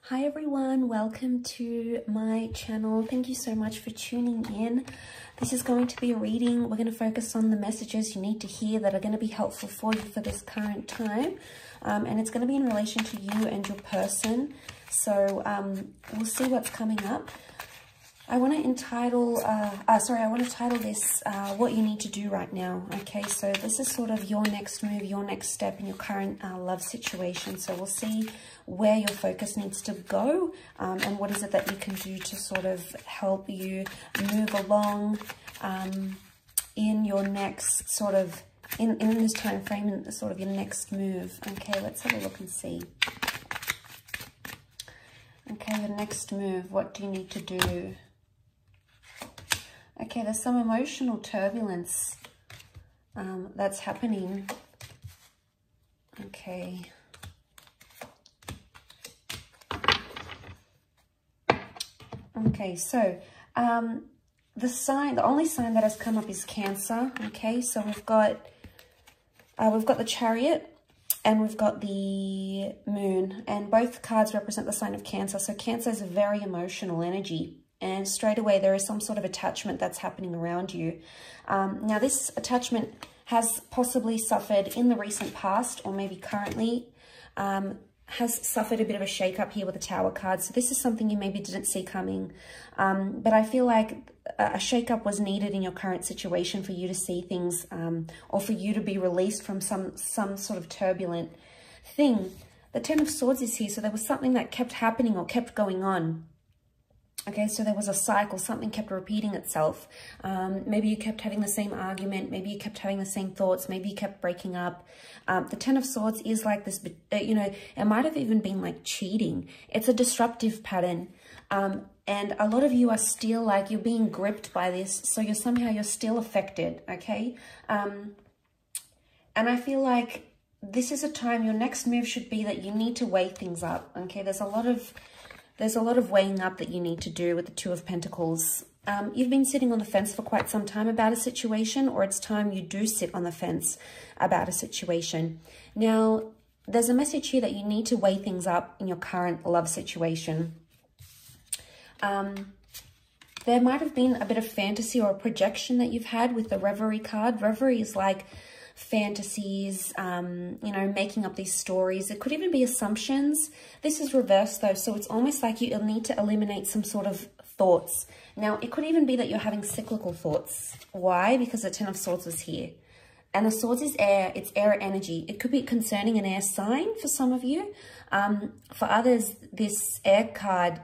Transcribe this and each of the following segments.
Hi everyone, welcome to my channel. Thank you so much for tuning in. This is going to be a reading. We're going to focus on the messages you need to hear that are going to be helpful for you for this current time. And it's going to be in relation to you and your person. So we'll see what's coming up. I want to title this what you need to do right now. Okay, so this is sort of your next move, your next step in your current love situation. So we'll see where your focus needs to go and what is it that you can do to sort of help you move along in your next sort of, in this time frame, in sort of your next move. Okay, let's have a look and see. Okay, your next move, what do you need to do? Okay, there's some emotional turbulence that's happening. Okay. Okay, so the only sign that has come up is Cancer. Okay, so we've got the Chariot and we've got the Moon, and both cards represent the sign of Cancer. So Cancer is a very emotional energy. And straight away, there is some sort of attachment that's happening around you. Now, this attachment has possibly suffered in the recent past, or maybe currently, has suffered a bit of a shake-up here with the Tower card. So this is something you maybe didn't see coming. But I feel like a shake-up was needed in your current situation for you to see things, or for you to be released from some sort of turbulent thing. The Ten of Swords is here, so there was something that kept happening or kept going on. Okay, so there was a cycle, something kept repeating itself. Maybe you kept having the same argument, maybe you kept having the same thoughts, maybe you kept breaking up. The Ten of Swords is like this, you know, it might have even been like cheating. It's a disruptive pattern. And a lot of you are still like, you're being gripped by this, so you're still affected, okay? And I feel like this is a time, your next move should be that you need to weigh things up, okay? There's a lot of weighing up that you need to do with the Two of Pentacles. You've been sitting on the fence for quite some time about a situation, or it's time you do sit on the fence about a situation. Now, there's a message here that you need to weigh things up in your current love situation. There might have been a bit of fantasy or a projection that you've had with the Reverie card. Reverie is like fantasies, you know, making up these stories. It could even be assumptions. This is reversed though, so it's almost like you'll need to eliminate some sort of thoughts. Now, it could even be that you're having cyclical thoughts. Why? Because the Ten of Swords was here. And the Swords is air, it's air energy. It could be concerning an air sign for some of you. For others, this air card,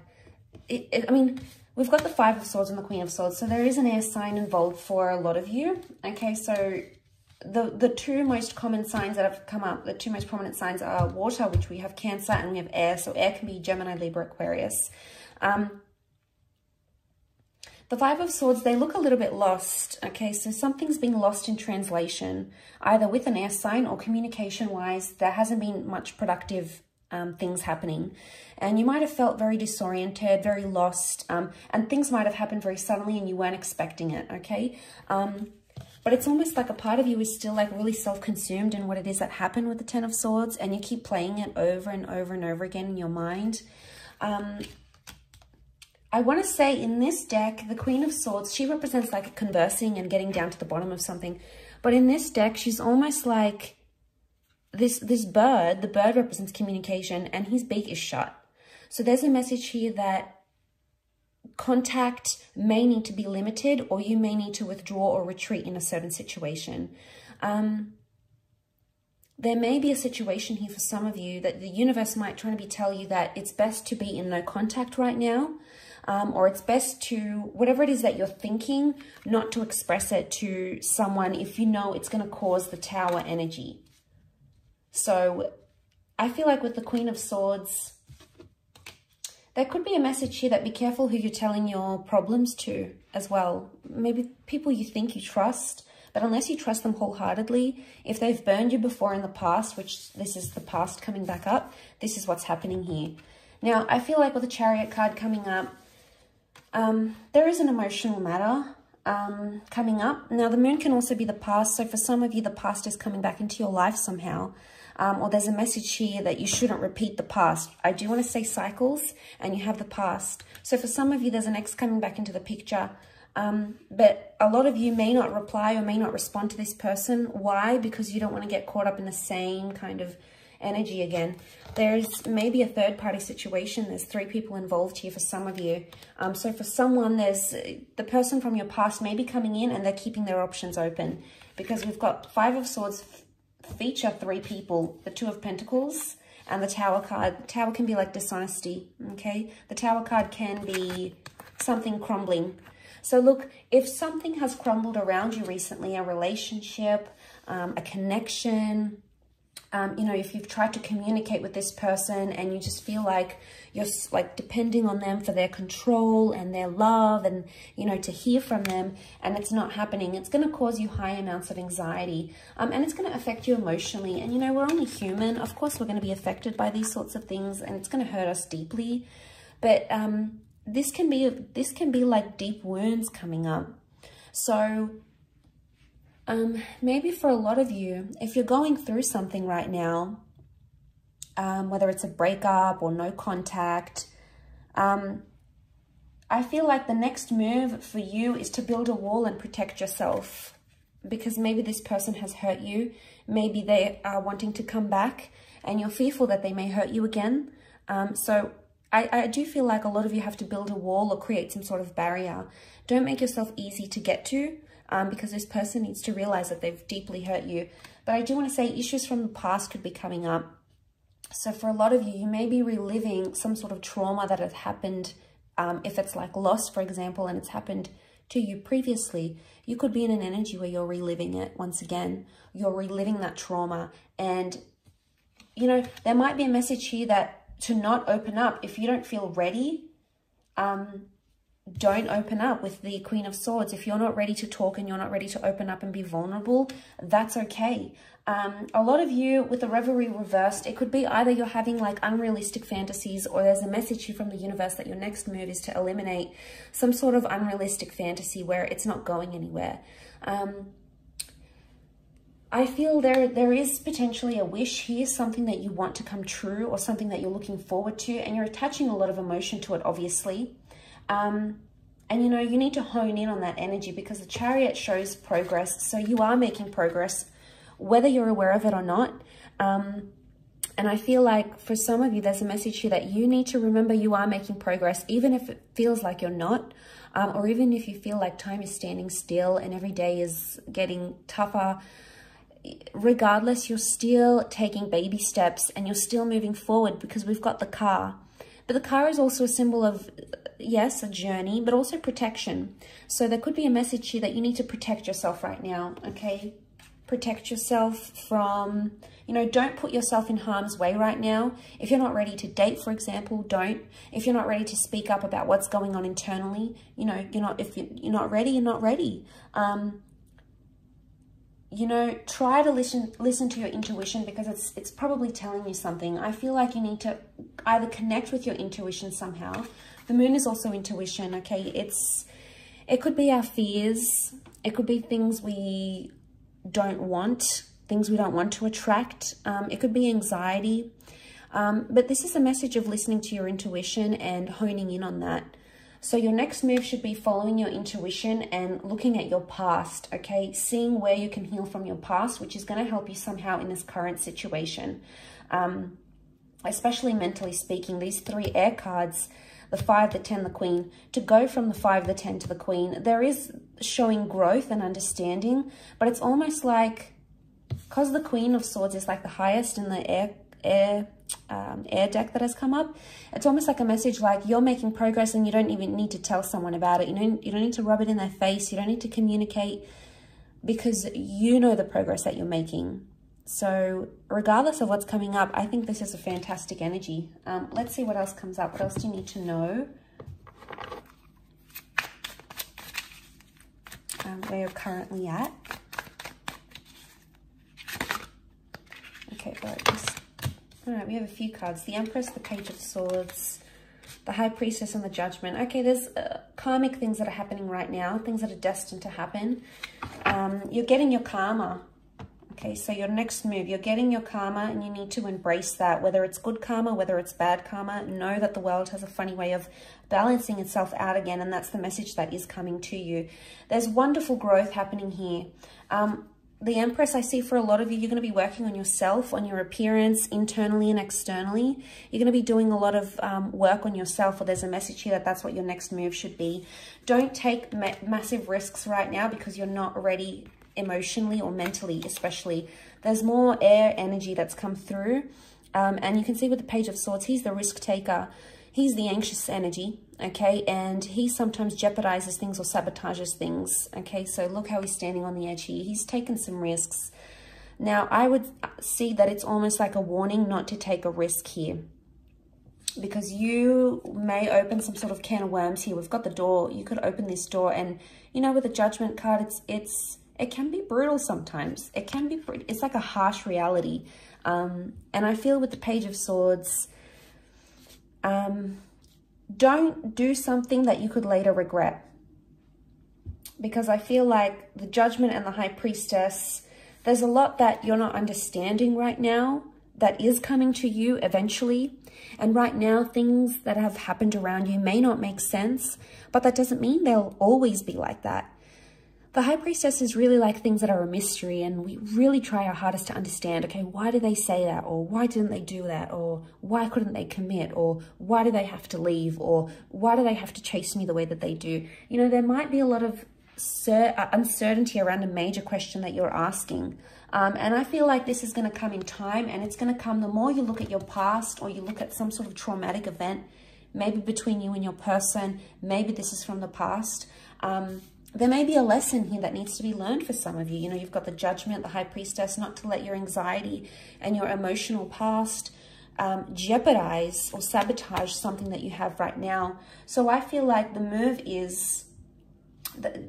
I mean, we've got the Five of Swords and the Queen of Swords, so there is an air sign involved for a lot of you. Okay, so the two most common signs that have come up, the two most prominent signs are water, which we have Cancer, and we have air. So air can be Gemini, Libra, Aquarius. The Five of Swords, they look a little bit lost. Okay, so something's being lost in translation, either with an air sign or communication-wise. There hasn't been much productive things happening. And you might have felt very disoriented, very lost, and things might have happened very suddenly and you weren't expecting it, okay? But it's almost like a part of you is still like really self-consumed in what it is that happened with the Ten of Swords, and you keep playing it over and over and over again in your mind. I want to say in this deck, the Queen of Swords, she represents like conversing and getting down to the bottom of something. But in this deck, she's almost like this bird. The bird represents communication and his beak is shut. So there's a message here that contact may need to be limited, or you may need to withdraw or retreat in a certain situation. There may be a situation here for some of you that the universe might try to tell you that it's best to be in no contact right now, or it's best to, whatever it is that you're thinking, not to express it to someone if you know it's going to cause the Tower energy. So I feel like with the Queen of Swords, there could be a message here that be careful who you're telling your problems to as well. Maybe people you think you trust, but unless you trust them wholeheartedly, if they've burned you before in the past, which this is the past coming back up, this is what's happening here. Now, I feel like with the Chariot card coming up, there is an emotional matter coming up. Now, the Moon can also be the past. So for some of you, the past is coming back into your life somehow. or there's a message here that you shouldn't repeat the past. I do want to say cycles, and you have the past. So for some of you, there's an ex coming back into the picture. But a lot of you may not reply or may not respond to this person. Why? Because you don't want to get caught up in the same kind of energy again. There's maybe a third party situation. There's 3 people involved here for some of you. So for someone, there's the person from your past may be coming in and they're keeping their options open, because we've got 5 of Swords feature 3 people, the 2 of Pentacles and the Tower card. The Tower can be like dishonesty, okay? The Tower card can be something crumbling. So look, if something has crumbled around you recently, a relationship, a connection, you know, if you've tried to communicate with this person and you just feel like you're like depending on them for their control and their love and, you know, to hear from them, and it's not happening, it's going to cause you high amounts of anxiety, and it's going to affect you emotionally. And, you know, we're only human. Of course, we're going to be affected by these sorts of things, and it's going to hurt us deeply. But this can be like deep wounds coming up. So maybe for a lot of you, if you're going through something right now, whether it's a breakup or no contact, I feel like the next move for you is to build a wall and protect yourself, because maybe this person has hurt you. Maybe they are wanting to come back and you're fearful that they may hurt you again. So I do feel like a lot of you have to build a wall or create some sort of barrier. Don't make yourself easy to get to, because this person needs to realize that they've deeply hurt you. But I do want to say issues from the past could be coming up. So for a lot of you, you may be reliving some sort of trauma that has happened. If it's like loss, for example, and it's happened to you previously, you could be in an energy where you're reliving it once again. You're reliving that trauma. And, you know, there might be a message here that to not open up. If you don't feel ready, don't open up with the Queen of Swords. If you're not ready to talk and you're not ready to open up and be vulnerable, that's okay. A lot of you with the Revelry reversed, it could be either you're having like unrealistic fantasies, or there's a message here from the universe that your next move is to eliminate some sort of unrealistic fantasy where it's not going anywhere. I feel there is potentially a wish here, something that you want to come true or something that you're looking forward to, and you're attaching a lot of emotion to it, obviously. And, you know, you need to hone in on that energy, because the Chariot shows progress. So you are making progress, whether you're aware of it or not. And I feel like for some of you, there's a message here that you need to remember you are making progress, even if it feels like you're not, or even if you feel like time is standing still and every day is getting tougher. Regardless, you're still taking baby steps and you're still moving forward, because we've got the car. But the car is also a symbol of, yes, a journey, but also protection. So there could be a message here that you need to protect yourself right now, okay? Protect yourself from, you know, don't put yourself in harm's way right now. If you're not ready to date, for example, don't. If you're not ready to speak up about what's going on internally, you know, if you're not ready, you're not ready. You know, try to listen to your intuition, because it's probably telling you something. I feel like you need to either connect with your intuition somehow. The moon is also intuition, okay? It could be our fears. It could be things we don't want, things we don't want to attract. It could be anxiety. But this is a message of listening to your intuition and honing in on that. So your next move should be following your intuition and looking at your past, okay? Seeing where you can heal from your past, which is going to help you somehow in this current situation. Especially mentally speaking, these 3 air cards, the 5, the 10, the Queen, to go from the 5, the 10 to the Queen, there is showing growth and understanding, but it's almost like, because the Queen of Swords is like the highest in the air deck that has come up, it's almost like a message like you're making progress and you don't even need to tell someone about it. You don't need to rub it in their face. You don't need to communicate, because you know the progress that you're making. So regardless of what's coming up, I think this is a fantastic energy. Let's see what else comes up. What else do you need to know? Where you're currently at. Okay, all right, we have a few cards. The Empress, the Page of Swords, the High Priestess, and the Judgment. Okay, there's karmic things that are happening right now, things that are destined to happen. You're getting your karma, Okay, so your next move, you're getting your karma and you need to embrace that. Whether it's good karma, whether it's bad karma, know that the world has a funny way of balancing itself out again, and that's the message that is coming to you. There's wonderful growth happening here. The Empress, I see for a lot of you, you're going to be working on yourself, on your appearance, internally and externally. You're going to be doing a lot of work on yourself, or there's a message here that that's what your next move should be. Don't take massive risks right now because you're not ready emotionally or mentally, especially. There's more air energy that's come through. And you can see with the Page of Swords, he's the risk taker. He's the anxious energy, okay? And he sometimes jeopardizes things or sabotages things, okay? So look how he's standing on the edge here. He's taken some risks. Now, I would see that it's almost like a warning not to take a risk here, because you may open some sort of can of worms here. We've got the door. You could open this door, and, you know, with the Judgment card, it can be brutal sometimes. It's like a harsh reality. And I feel with the Page of Swords, don't do something that you could later regret, because I feel like the Judgment and the High Priestess, there's a lot that you're not understanding right now that is coming to you eventually. And right now, things that have happened around you may not make sense, but that doesn't mean they'll always be like that. The High Priestess is really like things that are a mystery, and we really try our hardest to understand, okay, why did they say that? Or why didn't they do that? Or why couldn't they commit? Or why do they have to leave? Or why do they have to chase me the way that they do? You know, there might be a lot of uncertainty around a major question that you're asking. And I feel like this is going to come in time, and it's going to come the more you look at your past, or you look at some sort of traumatic event, maybe between you and your person, maybe this is from the past. There may be a lesson here that needs to be learned for some of you. You know, you've got the Judgment, the High Priestess, not to let your anxiety and your emotional past jeopardize or sabotage something that you have right now. So I feel like the move is,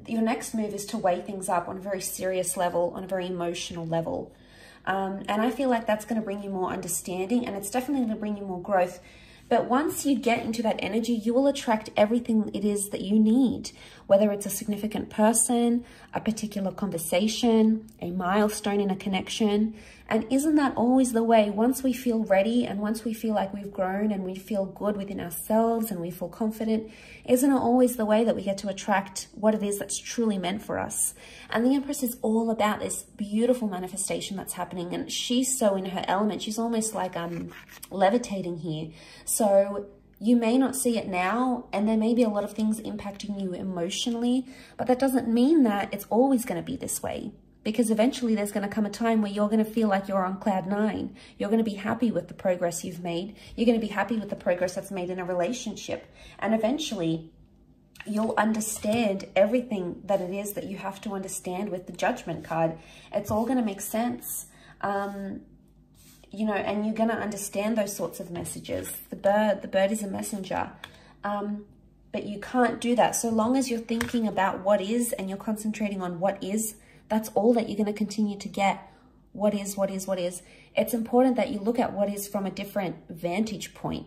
your next move is to weigh things up on a very serious level, on a very emotional level. And I feel like that's going to bring you more understanding, and it's definitely going to bring you more growth. But once you get into that energy, you will attract everything it is that you need, whether it's a significant person, a particular conversation, a milestone in a connection. And isn't that always the way? Once we feel ready, and once we feel like we've grown and we feel good within ourselves and we feel confident, isn't it always the way that we get to attract what it is that's truly meant for us? And the Empress is all about this beautiful manifestation that's happening, and she's so in her element. She's almost like levitating here. So you may not see it now, and there may be a lot of things impacting you emotionally, but that doesn't mean that it's always going to be this way, because eventually there's going to come a time where you're going to feel like you're on cloud 9. You're going to be happy with the progress you've made. You're going to be happy with the progress that's made in a relationship. And eventually you'll understand everything that it is that you have to understand with the Judgment card. It's all going to make sense. You know, and you're going to understand those sorts of messages. The bird is a messenger. But you can't do that. So long as you're thinking about what is, and you're concentrating on what is, that's all that you're going to continue to get. What is, what is, what is. It's important that you look at what is from a different vantage point.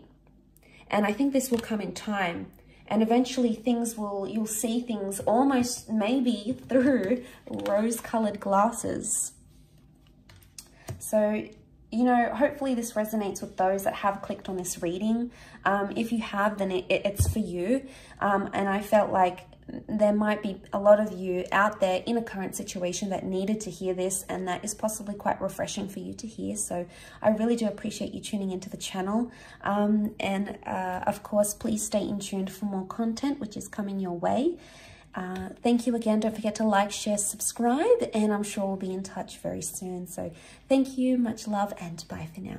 And I think this will come in time. And eventually you'll see things almost maybe through rose-colored glasses. So, you know, hopefully this resonates with those that have clicked on this reading. If you have, then it's for you. And I felt like there might be a lot of you out there in a current situation that needed to hear this, and that is possibly quite refreshing for you to hear. So I really do appreciate you tuning into the channel. Of course, please stay in tuned for more content, which is coming your way. Thank you again. Don't forget to like, share, subscribe, and I'm sure we'll be in touch very soon. So thank you, much love, and bye for now.